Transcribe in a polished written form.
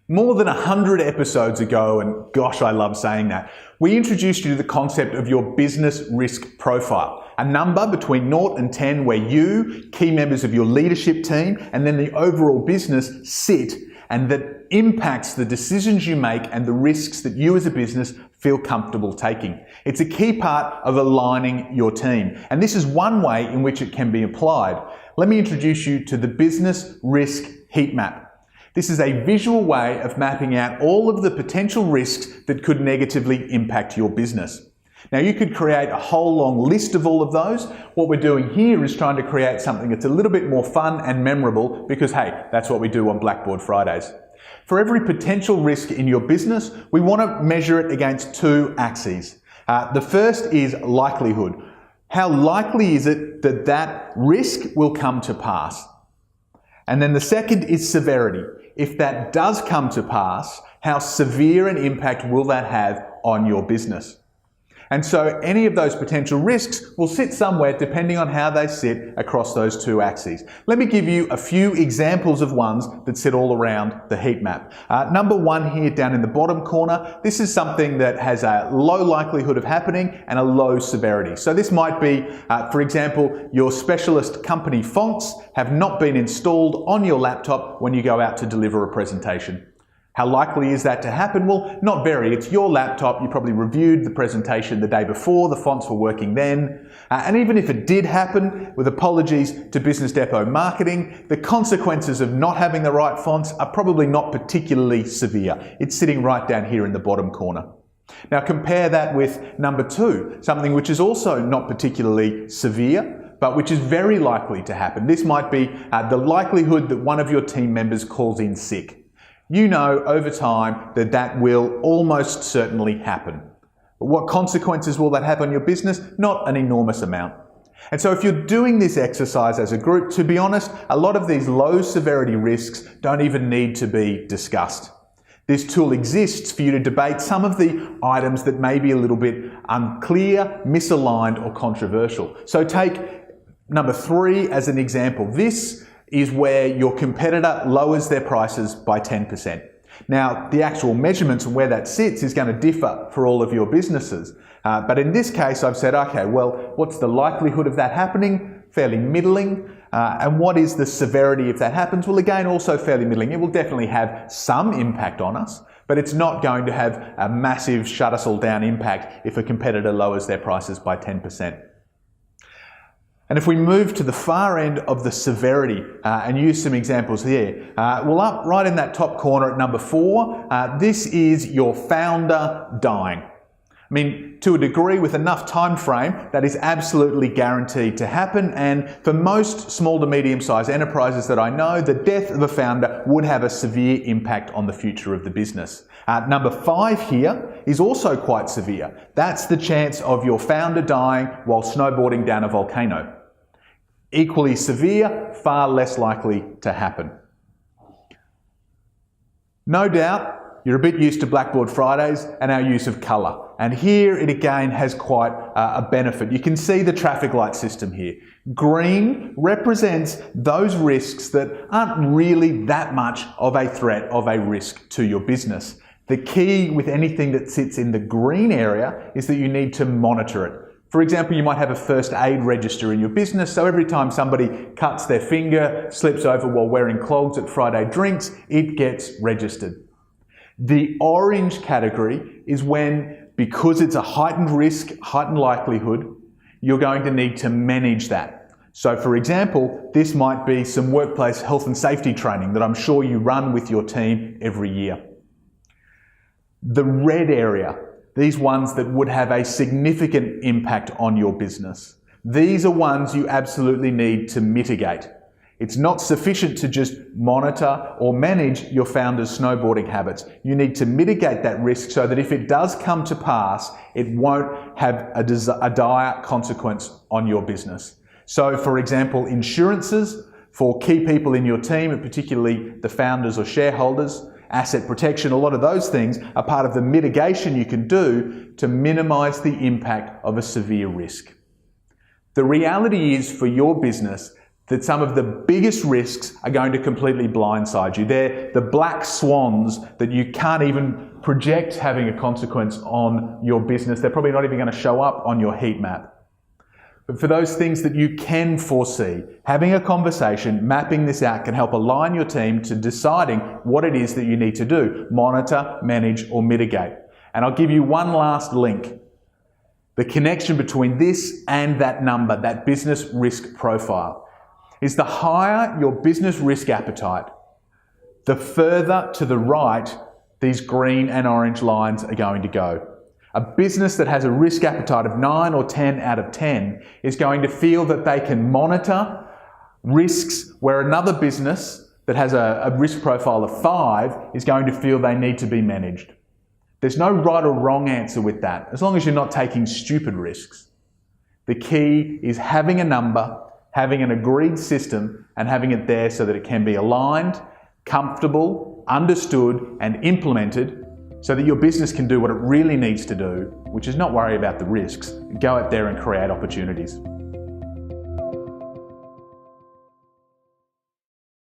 More than 100 episodes ago, and gosh, I love saying that, we introduced you to the concept of your business risk profile, a number between 0 and 10 where you, key members of your leadership team, and then the overall business sit, and that impacts the decisions you make and the risks that you as a business feel comfortable taking. It's a key part of aligning your team, and this is one way in which it can be applied. Let me introduce you to the business risk Heatmap. This is a visual way of mapping out all of the potential risks that could negatively impact your business. Now, you could create a whole long list of all of those. What we're doing here is trying to create something that's a little bit more fun and memorable because, hey, that's what we do on Blackboard Fridays. For every potential risk in your business, we want to measure it against two axes. The first is likelihood. How likely is it that that risk will come to pass? And then the second is severity. If that does come to pass, how severe an impact will that have on your business? And so any of those potential risks will sit somewhere depending on how they sit across those two axes. Let me give you a few examples of ones that sit all around the heat map. Number one here down in the bottom corner, this is something that has a low likelihood of happening and a low severity. So this might be, for example, your specialist company fonts have not been installed on your laptop when you go out to deliver a presentation. How likely is that to happen? Well, not very. It's your laptop. You probably reviewed the presentation the day before. The fonts were working then. And even if it did happen, with apologies to Business Depot Marketing, the consequences of not having the right fonts are probably not particularly severe. It's sitting right down here in the bottom corner. Now compare that with number two, something which is also not particularly severe, but which is very likely to happen. This might be the likelihood that one of your team members calls in sick. You know over time that that will almost certainly happen. But what consequences will that have on your business? Not an enormous amount. And so if you're doing this exercise as a group, to be honest, a lot of these low severity risks don't even need to be discussed. This tool exists for you to debate some of the items that may be a little bit unclear, misaligned, or controversial. So take number 3 as an example. This is where your competitor lowers their prices by 10%. Now, the actual measurements and where that sits is going to differ for all of your businesses. But in this case, I've said, okay, well, what's the likelihood of that happening? Fairly middling. And what is the severity if that happens? Well, again, also fairly middling. It will definitely have some impact on us, but it's not going to have a massive shut us all down impact if a competitor lowers their prices by 10%. And if we move to the far end of the severity and use some examples here, well, up right in that top corner at number 4, this is your founder dying. I mean, to a degree, with enough time frame, that is absolutely guaranteed to happen. And for most small to medium-sized enterprises that I know, the death of a founder would have a severe impact on the future of the business. Number 5 here is also quite severe. That's the chance of your founder dying while snowboarding down a volcano. Equally severe, far less likely to happen. No doubt, you're a bit used to Blackboard Fridays and our use of colour. And here it again has quite a benefit. You can see the traffic light system here. Green represents those risks that aren't really that much of a threat, of a risk to your business. The key with anything that sits in the green area is that you need to monitor it. For example, you might have a first aid register in your business, so every time somebody cuts their finger, slips over while wearing clogs at Friday drinks, it gets registered. The orange category is when, because it's a heightened risk, heightened likelihood, you're going to need to manage that. So for example, this might be some workplace health and safety training that I'm sure you run with your team every year. The red area, these ones that would have a significant impact on your business. These are ones you absolutely need to mitigate. It's not sufficient to just monitor or manage your founder's snowboarding habits. You need to mitigate that risk so that if it does come to pass, it won't have a dire consequence on your business. So for example, insurances for key people in your team, and particularly the founders or shareholders, asset protection, a lot of those things are part of the mitigation you can do to minimize the impact of a severe risk. The reality is for your business, that some of the biggest risks are going to completely blindside you. They're the black swans that you can't even project having a consequence on your business. They're probably not even going to show up on your heat map. But for those things that you can foresee, having a conversation, mapping this out can help align your team to deciding what it is that you need to do, monitor, manage, or mitigate. And I'll give you one last link. The connection between this and that number, that business risk profile, is the higher your business risk appetite, the further to the right these green and orange lines are going to go. A business that has a risk appetite of 9 or 10 out of 10 is going to feel that they can monitor risks, where another business that has a risk profile of 5 is going to feel they need to be managed. There's no right or wrong answer with that, as long as you're not taking stupid risks. The key is having a number, having an agreed system, and having it there so that it can be aligned, comfortable, understood, and implemented so that your business can do what it really needs to do, which is not worry about the risks, go out there and create opportunities.